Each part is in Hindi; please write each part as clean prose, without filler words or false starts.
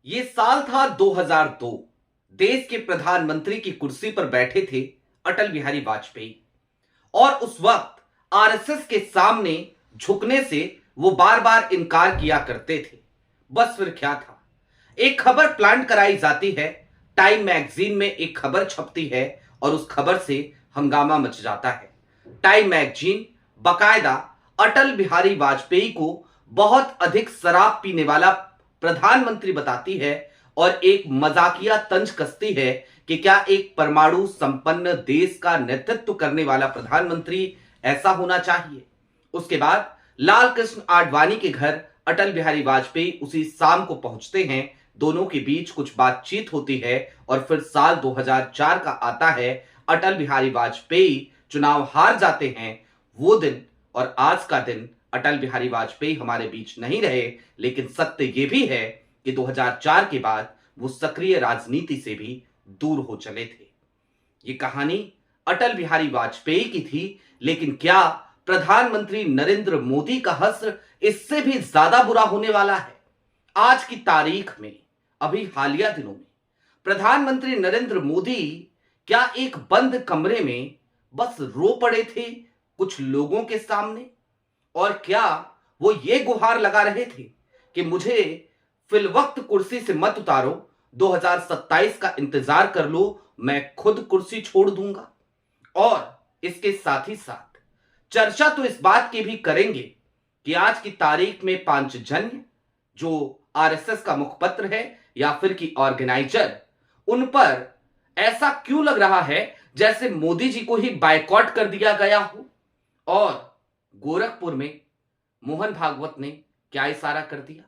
ये साल था 2002। देश के प्रधानमंत्री की कुर्सी पर बैठे थे अटल बिहारी वाजपेयी। और उस वक्त आरएसएस के सामने झुकने से वो बार बार इनकार किया करते थे। बस फिर क्या था, एक खबर प्लांट कराई जाती है, टाइम मैगजीन में एक खबर छपती है और उस खबर से हंगामा मच जाता है। टाइम मैगजीन बकायदा अटल बिहारी वाजपेयी को बहुत अधिक शराब पीने वाला प्रधानमंत्री बताती है और एक मजाकिया तंज कसती है कि क्या एक परमाणु संपन्न देश का नेतृत्व करने वाला प्रधानमंत्री ऐसा होना चाहिए। उसके बाद लाल कृष्ण आडवाणी के घर अटल बिहारी वाजपेयी उसी शाम को पहुंचते हैं। दोनों के बीच कुछ बातचीत होती है और फिर साल 2004 का आता है। अटल बिहारी वाजपेयी चुनाव हार जाते हैं। वो दिन और आज का दिन अटल बिहारी वाजपेयी हमारे बीच नहीं रहे, लेकिन सत्य यह भी है कि 2004 के बाद वो सक्रिय राजनीति से भी दूर हो चले थे। ये कहानी अटल बिहारी वाजपेयी की थी, लेकिन क्या प्रधानमंत्री नरेंद्र मोदी का हश्र इससे भी ज्यादा बुरा होने वाला है? आज की तारीख में, अभी हालिया दिनों में, प्रधानमंत्री नरेंद्र मोदी क्या एक बंद कमरे में बस रो पड़े थे कुछ लोगों के सामने? और क्या वो ये गुहार लगा रहे थे कि मुझे फिलवक्त कुर्सी से मत उतारो, 2027 का इंतजार कर लो, मैं खुद कुर्सी छोड़ दूंगा? और इसके साथ ही साथ चर्चा तो इस बात की भी करेंगे कि आज की तारीख में पांचजन्य, जो आरएसएस का मुखपत्र है या फिर की ऑर्गेनाइजर, उन पर ऐसा क्यों लग रहा है जैसे मोदी जी को ही बायकॉट कर दिया गया हो। और गोरखपुर में मोहन भागवत ने क्या इशारा कर दिया?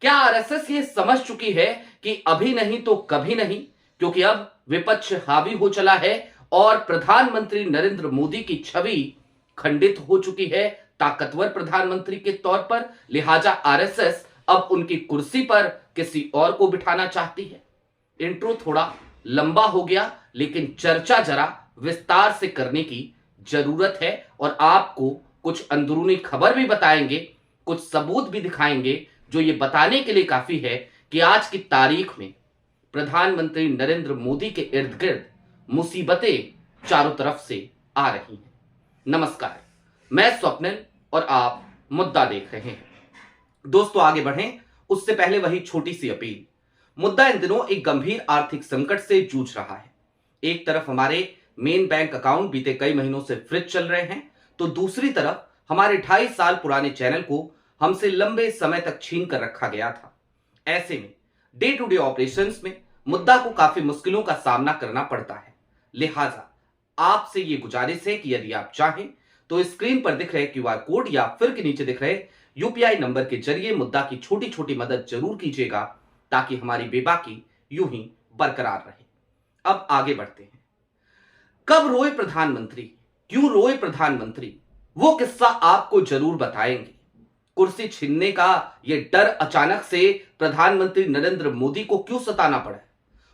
क्या आरएसएस ये समझ चुकी है कि अभी नहीं तो कभी नहीं, क्योंकि अब विपक्ष हावी हो चला है और प्रधानमंत्री नरेंद्र मोदी की छवि खंडित हो चुकी है ताकतवर प्रधानमंत्री के तौर पर, लिहाजा आरएसएस अब उनकी कुर्सी पर किसी और को बिठाना चाहती है। इंट्रो थोड़ा लंबा हो गया, लेकिन चर्चा जरा विस्तार से करने की जरूरत है और आपको कुछ अंदरूनी खबर भी बताएंगे, कुछ सबूत भी दिखाएंगे जो ये बताने के लिए काफी है कि आज की तारीख में प्रधानमंत्री नरेंद्र मोदी के इर्द गिर्द मुसीबतें चारों तरफ से आ रही हैं। नमस्कार, मैं स्वप्निल और आप मुद्दा देख रहे हैं। दोस्तों, आगे बढ़ें उससे पहले वही छोटी सी अपील। मुद्दा इन दिनों एक गंभीर आर्थिक संकट से जूझ रहा है। एक तरफ हमारे मेन बैंक अकाउंट बीते कई महीनों से फ्रिज चल रहे हैं, तो दूसरी तरफ हमारे 2.5 साल पुराने चैनल को हमसे लंबे समय तक छीन कर रखा गया था। ऐसे में डे टू डे ऑपरेशंस में मुद्दा को काफी मुश्किलों का सामना करना पड़ता है। लिहाजा आपसे ये गुजारिश है कि यदि आप चाहें तो स्क्रीन पर दिख रहे क्यूआर कोड या फिर के नीचे दिख रहे यूपीआई नंबर के जरिए मुद्दा की छोटी छोटी मदद जरूर कीजिएगा, ताकि हमारी बेबाकी यूं ही बरकरार रहे। अब आगे बढ़ते हैं। कब रोए प्रधानमंत्री, क्यों रोए प्रधानमंत्री, वो किस्सा आपको जरूर बताएंगे। कुर्सी छीनने का ये डर अचानक से प्रधानमंत्री नरेंद्र मोदी को क्यों सताना पड़ा?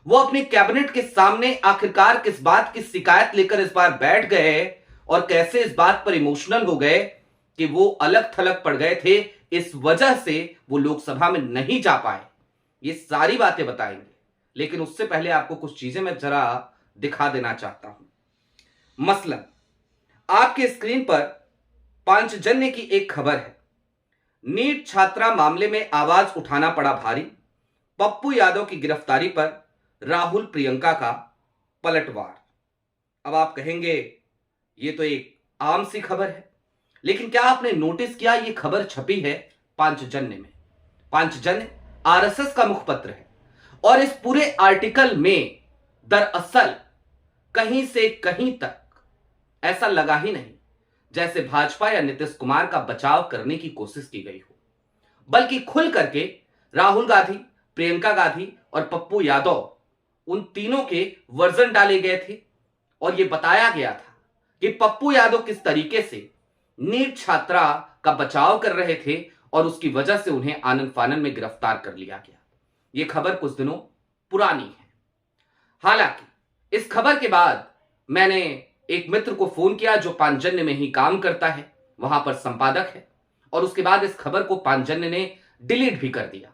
वो अपने कैबिनेट के सामने आखिरकार किस बात की शिकायत लेकर इस बार बैठ गए और कैसे इस बात पर इमोशनल हो गए कि वो अलग थलग पड़ गए थे, इस वजह से वो लोकसभा में नहीं जा पाए। ये सारी बातें बताएंगे, लेकिन उससे पहले आपको कुछ चीजें मैं जरा दिखा देना चाहता हूं। मसलन आपके स्क्रीन पर पांचजन्य की एक खबर है। नीट छात्रा मामले में आवाज उठाना पड़ा भारी, पप्पू यादव की गिरफ्तारी पर राहुल प्रियंका का पलटवार। अब आप कहेंगे ये तो एक आम सी खबर है, लेकिन क्या आपने नोटिस किया ये खबर छपी है पांचजन्य में? पांचजन्य आरएसएस का मुखपत्र है और इस पूरे आर्टिकल में दरअसल कहीं से कहीं तक ऐसा लगा ही नहीं जैसे भाजपा या नीतीश कुमार का बचाव करने की कोशिश की गई हो, बल्कि खुल करके राहुल गांधी, प्रियंका गांधी और पप्पू यादव, उन तीनों के वर्जन डाले गए थे और यह बताया गया था कि पप्पू यादव किस तरीके से नीट छात्रा का बचाव कर रहे थे और उसकी वजह से उन्हें आनन फानन में गिरफ्तार कर लिया गया। यह खबर कुछ दिनों पुरानी है। हालांकि इस खबर के बाद मैंने एक मित्र को फोन किया जो पांचजन्य में ही काम करता है, वहां पर संपादक है, और उसके बाद इस खबर को पांचजन्य ने डिलीट भी कर दिया।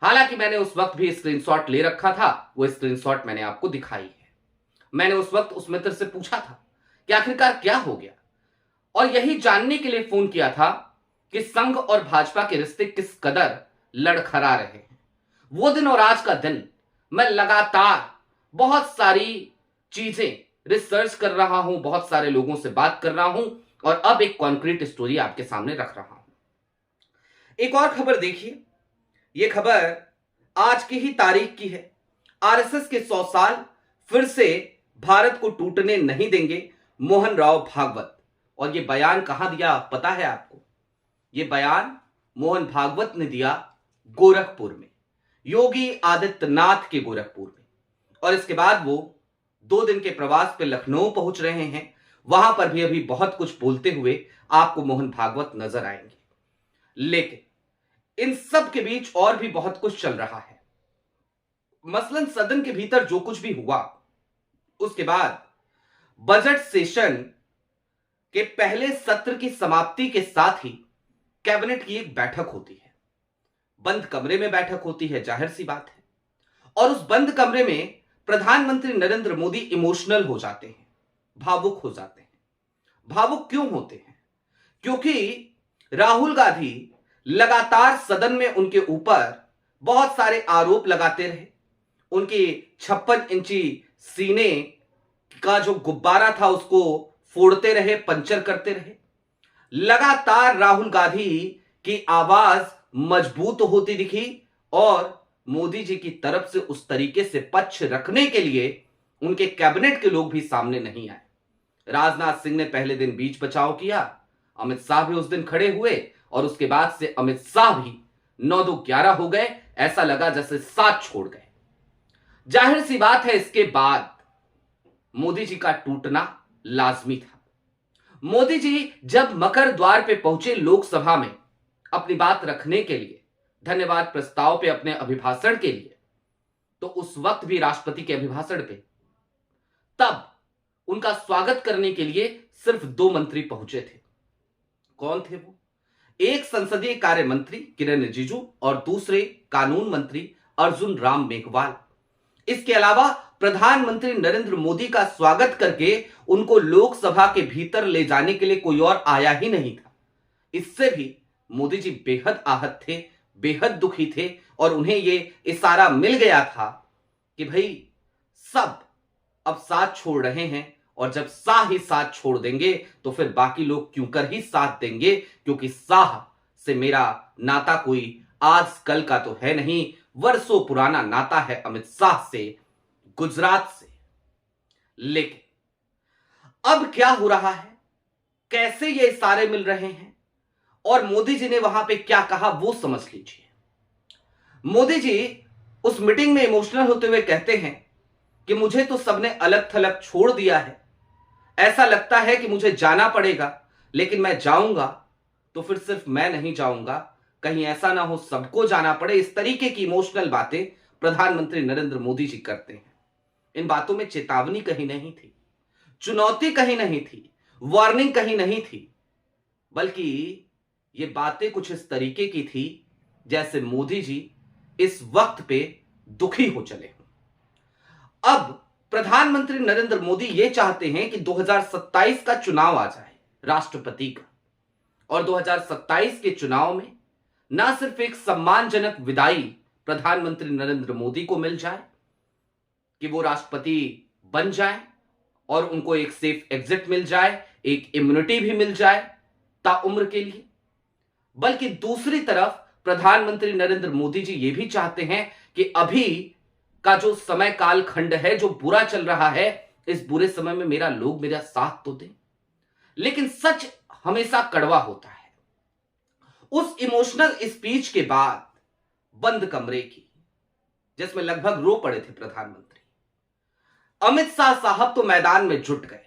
हालांकि मैंने उस वक्त भी स्क्रीनशॉट ले रखा था, वो स्क्रीनशॉट मैंने आपको दिखाई है। मैंने उस वक्त उस मित्र से पूछा था कि आखिरकार क्या हो गया, और यही जानने के लिए फोन किया था कि संघ और भाजपा के रिश्ते किस कदर लड़खड़ा रहे हैं। वो दिन और आज का दिन मैं लगातार बहुत सारी चीजें रिसर्च कर रहा हूं, बहुत सारे लोगों से बात कर रहा हूं, और अब एक कॉन्क्रीट स्टोरी आपके सामने रख रहा हूं। एक और खबर देखिए, यह खबर आज की ही तारीख की है। आरएसएस के 100 साल फिर से भारत को टूटने नहीं देंगे, मोहन राव भागवत। और यह बयान कहां दिया पता है आपको? यह बयान मोहन भागवत ने दिया गोरखपुर में, योगी आदित्यनाथ के गोरखपुर में। और इसके बाद वो 2 दिन के प्रवास पे लखनऊ पहुंच रहे हैं। वहां पर भी अभी बहुत कुछ बोलते हुए आपको मोहन भागवत नजर आएंगे। लेकिन इन सब के बीच और भी बहुत कुछ चल रहा है। मसलन सदन के भीतर जो कुछ भी हुआ, उसके बाद बजट सेशन के पहले सत्र की समाप्ति के साथ ही कैबिनेट की एक बैठक होती है। बंद कमरे में बैठक होती है, जाहिर सी बात है। और उस बंद कमरे में प्रधानमंत्री नरेंद्र मोदी इमोशनल हो जाते हैं, भावुक हो जाते हैं। भावुक क्यों होते हैं? क्योंकि राहुल गांधी लगातार सदन में उनके ऊपर बहुत सारे आरोप लगाते रहे। उनके 56 इंची सीने का जो गुब्बारा था उसको फोड़ते रहे, पंचर करते रहे। लगातार राहुल गांधी की आवाज मजबूत होती दिखी, और मोदी जी की तरफ से उस तरीके से पक्ष रखने के लिए उनके कैबिनेट के लोग भी सामने नहीं आए। राजनाथ सिंह ने पहले दिन बीच बचाव किया, अमित शाह भी उस दिन खड़े हुए, और उसके बाद से अमित शाह भी 9-2-11 हो गए। ऐसा लगा जैसे साथ छोड़ गए। जाहिर सी बात है, इसके बाद मोदी जी का टूटना लाजमी था। मोदी जी जब मकर द्वार पे पहुंचे लोकसभा में अपनी बात रखने के लिए, धन्यवाद प्रस्ताव पे अपने अभिभाषण के लिए, तो उस वक्त भी राष्ट्रपति के अभिभाषण पे, तब उनका स्वागत करने के लिए सिर्फ 2 मंत्री पहुंचे थे। कौन थे वो? एक संसदीय कार्य मंत्री किरण रिजिजू और दूसरे कानून मंत्री अर्जुन राम मेघवाल। इसके अलावा प्रधानमंत्री नरेंद्र मोदी का स्वागत करके उनको लोकसभा के भीतर ले जाने के लिए कोई और आया ही नहीं था। इससे भी मोदी जी बेहद आहत थे, बेहद दुखी थे, और उन्हें यह इशारा मिल गया था कि भाई सब अब साथ छोड़ रहे हैं, और जब शाह ही साथ छोड़ देंगे तो फिर बाकी लोग क्यों कर ही साथ देंगे, क्योंकि शाह से मेरा नाता कोई आज कल का तो है नहीं, वर्षों पुराना नाता है अमित शाह से, गुजरात से। लेकिन अब क्या हो रहा है, कैसे ये इशारे मिल रहे हैं, और मोदी जी ने वहां पे क्या कहा वो समझ लीजिए। मोदी जी उस मीटिंग में इमोशनल होते हुए कहते हैं कि मुझे तो सबने अलग थलग छोड़ दिया है, ऐसा लगता है कि मुझे जाना पड़ेगा, लेकिन मैं जाऊंगा तो फिर सिर्फ मैं नहीं जाऊंगा, कहीं ऐसा ना हो सबको जाना पड़े। इस तरीके की इमोशनल बातें प्रधानमंत्री नरेंद्र मोदी जी करते हैं। इन बातों में चेतावनी कहीं नहीं थी, चुनौती कहीं नहीं थी, वार्निंग कहीं नहीं थी, बल्कि ये बातें कुछ इस तरीके की थी जैसे मोदी जी इस वक्त पे दुखी हो चले हों। अब प्रधानमंत्री नरेंद्र मोदी ये चाहते हैं कि 2027 का चुनाव आ जाए राष्ट्रपति का, और 2027 के चुनाव में ना सिर्फ एक सम्मानजनक विदाई प्रधानमंत्री नरेंद्र मोदी को मिल जाए कि वो राष्ट्रपति बन जाए, और उनको एक सेफ एग्जिट मिल जाए, एक इम्यूनिटी भी मिल जाए ताउम्र के लिए, बल्कि दूसरी तरफ प्रधानमंत्री नरेंद्र मोदी जी ये भी चाहते हैं कि अभी का जो समय काल खंड है, जो बुरा चल रहा है, इस बुरे समय में मेरा लोग मेरा साथ तो दें। लेकिन सच हमेशा कड़वा होता है। उस इमोशनल स्पीच के बाद बंद कमरे की, जिसमें लगभग रो पड़े थे प्रधानमंत्री, अमित शाह साहब तो मैदान में जुट गए।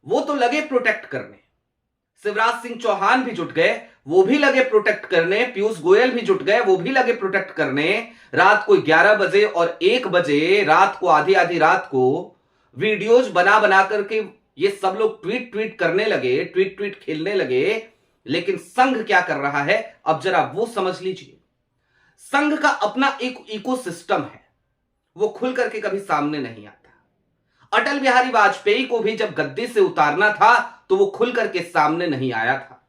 वो तो लगे प्रोटेक्ट करने, शिवराज सिंह चौहान भी जुट गए, वो भी लगे प्रोटेक्ट करने, पीयूष गोयल भी जुट गए, वो भी लगे प्रोटेक्ट करने। रात को 11 बजे और 1 बजे रात को, आधी आधी रात को वीडियोज बना बना करके ये सब लोग ट्वीट करने लगे, ट्वीट खेलने लगे। लेकिन संघ क्या कर रहा है, अब जरा वो समझ लीजिए। संघ का अपना एक इकोसिस्टम है, वो खुल करके कभी सामने नहीं आता। अटल बिहारी वाजपेयी को भी जब गद्दी से उतारना था तो वो खुल करके सामने नहीं आया था।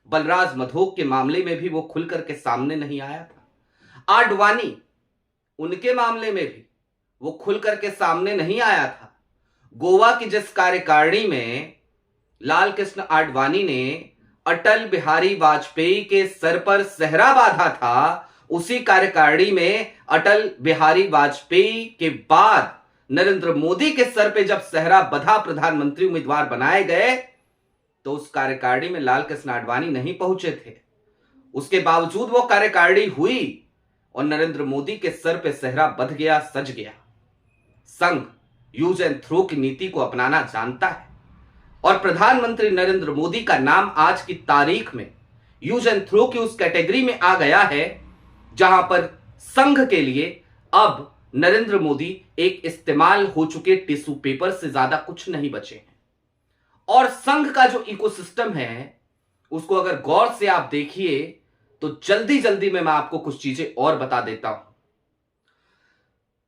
बलराज मधोक के मामले में भी वो खुल करके सामने नहीं आया था। आडवाणी, उनके मामले में भी वो खुल करके सामने नहीं आया था। गोवा की जिस कार्यकारिणी में लाल कृष्ण आडवाणी ने अटल बिहारी वाजपेयी के सर पर सेहरा बांधा था, उसी कार्यकारिणी में अटल बिहारी वाजपेयी के बाद नरेंद्र मोदी के सर पे जब सेहरा बंधा, प्रधानमंत्री उम्मीदवार बनाए गए, तो उस कार्यकारिणी में लाल कृष्ण आडवाणी नहीं पहुंचे थे। उसके बावजूद वो कार्यकारिणी हुई और नरेंद्र मोदी के सर पे सेहरा बंध गया, सज गया। संघ यूज एंड थ्रो की नीति को अपनाना जानता है और प्रधानमंत्री नरेंद्र मोदी का नाम आज की तारीख में यूज एंड थ्रो की उस कैटेगरी में आ गया है जहां पर संघ के लिए अब नरेंद्र मोदी एक इस्तेमाल हो चुके टिश्यू पेपर से ज्यादा कुछ नहीं बचे हैं। और संघ का जो इकोसिस्टम है उसको अगर गौर से आप देखिए तो जल्दी जल्दी में मैं आपको कुछ चीजें और बता देता हूं।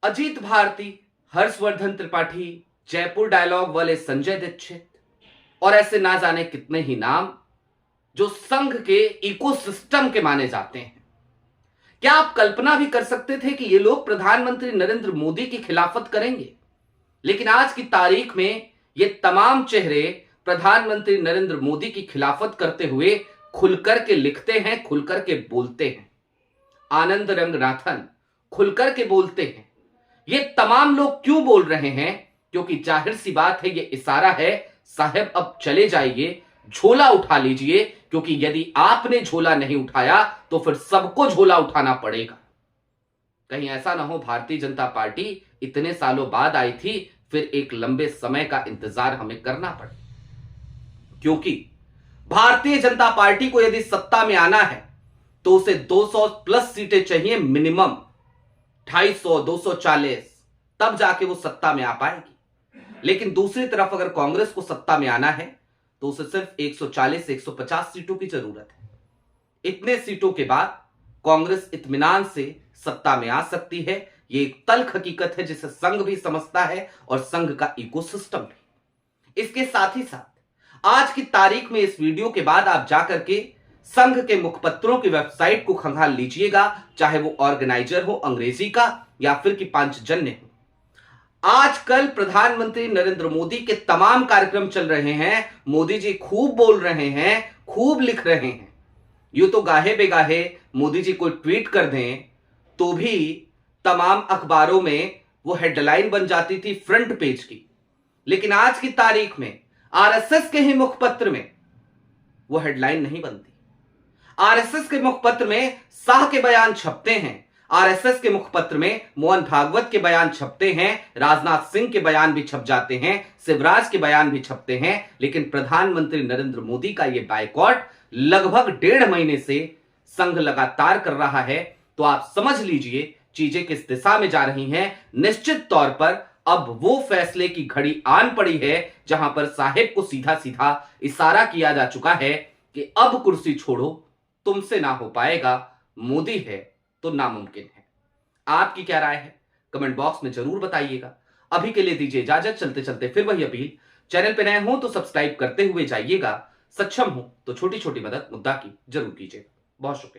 अजीत भारती, हर्षवर्धन त्रिपाठी, जयपुर डायलॉग वाले संजय दीक्षित और ऐसे ना जाने कितने ही नाम जो संघ के इकोसिस्टम के माने जाते हैं। क्या आप कल्पना भी कर सकते थे कि ये लोग प्रधानमंत्री नरेंद्र मोदी की खिलाफत करेंगे? लेकिन आज की तारीख में ये तमाम चेहरे प्रधानमंत्री नरेंद्र मोदी की खिलाफत करते हुए खुलकर के लिखते हैं, खुलकर के बोलते हैं। आनंद रंगनाथन खुलकर के बोलते हैं। ये तमाम लोग क्यों बोल रहे हैं? क्योंकि जाहिर सी बात है, ये इशारा है, साहब अब चले जाइए, झोला उठा लीजिए, क्योंकि यदि आपने झोला नहीं उठाया तो फिर सबको झोला उठाना पड़ेगा। कहीं ऐसा ना हो भारतीय जनता पार्टी इतने सालों बाद आई थी, फिर एक लंबे समय का इंतजार हमें करना पड़े। क्योंकि भारतीय जनता पार्टी को यदि सत्ता में आना है तो उसे 200 प्लस सीटें चाहिए मिनिमम, 250, 240, तब जाके वो सत्ता में आ पाएगी। लेकिन दूसरी तरफ अगर कांग्रेस को सत्ता में आना है तो उसे सिर्फ 140 से 150 सीटों की जरूरत है। इतने सीटों के बाद कांग्रेस इत्मीनान से सत्ता में आ सकती है। यह एक तल्ख हकीकत है जिसे संघ भी समझता है और संघ का इकोसिस्टम भी। इसके साथ ही साथ आज की तारीख में इस वीडियो के बाद आप जाकर के संघ के मुखपत्रों की वेबसाइट को खंगाल लीजिएगा, चाहे वो ऑर्गेनाइजर हो अंग्रेजी का या फिर कि पांचजन्य हो। आजकल प्रधानमंत्री नरेंद्र मोदी के तमाम कार्यक्रम चल रहे हैं। मोदी जी खूब बोल रहे हैं, खूब लिख रहे हैं। यूं तो गाहे बेगाहे मोदी जी कोई ट्वीट कर दें तो भी तमाम अखबारों में वो हेडलाइन बन जाती थी फ्रंट पेज की। लेकिन आज की तारीख में आरएसएस के ही मुखपत्र में वो हेडलाइन नहीं बनती। आरएसएस के मुखपत्र में शाह के बयान छपते हैं, आरएसएस के मुखपत्र में मोहन भागवत के बयान छपते हैं, राजनाथ सिंह के बयान भी छप जाते हैं, शिवराज के बयान भी छपते हैं। लेकिन प्रधानमंत्री नरेंद्र मोदी का यह बायकॉट लगभग 1.5 महीने से संघ लगातार कर रहा है। तो आप समझ लीजिए चीजें किस दिशा में जा रही हैं। निश्चित तौर पर अब वो फैसले की घड़ी आन पड़ी है जहां पर साहेब को सीधा सीधा इशारा किया जा चुका है कि अब कुर्सी छोड़ो, तुमसे ना हो पाएगा, मोदी है तो नामुमकिन है। आपकी क्या राय है कमेंट बॉक्स में जरूर बताइएगा। अभी के लिए दीजिए इजाजत। चलते चलते फिर वही अपील, चैनल पे नए हो तो सब्सक्राइब करते हुए जाइएगा, सक्षम हो तो छोटी छोटी मदद मुद्दा की जरूर कीजिएगा। बहुत शुक्रिया।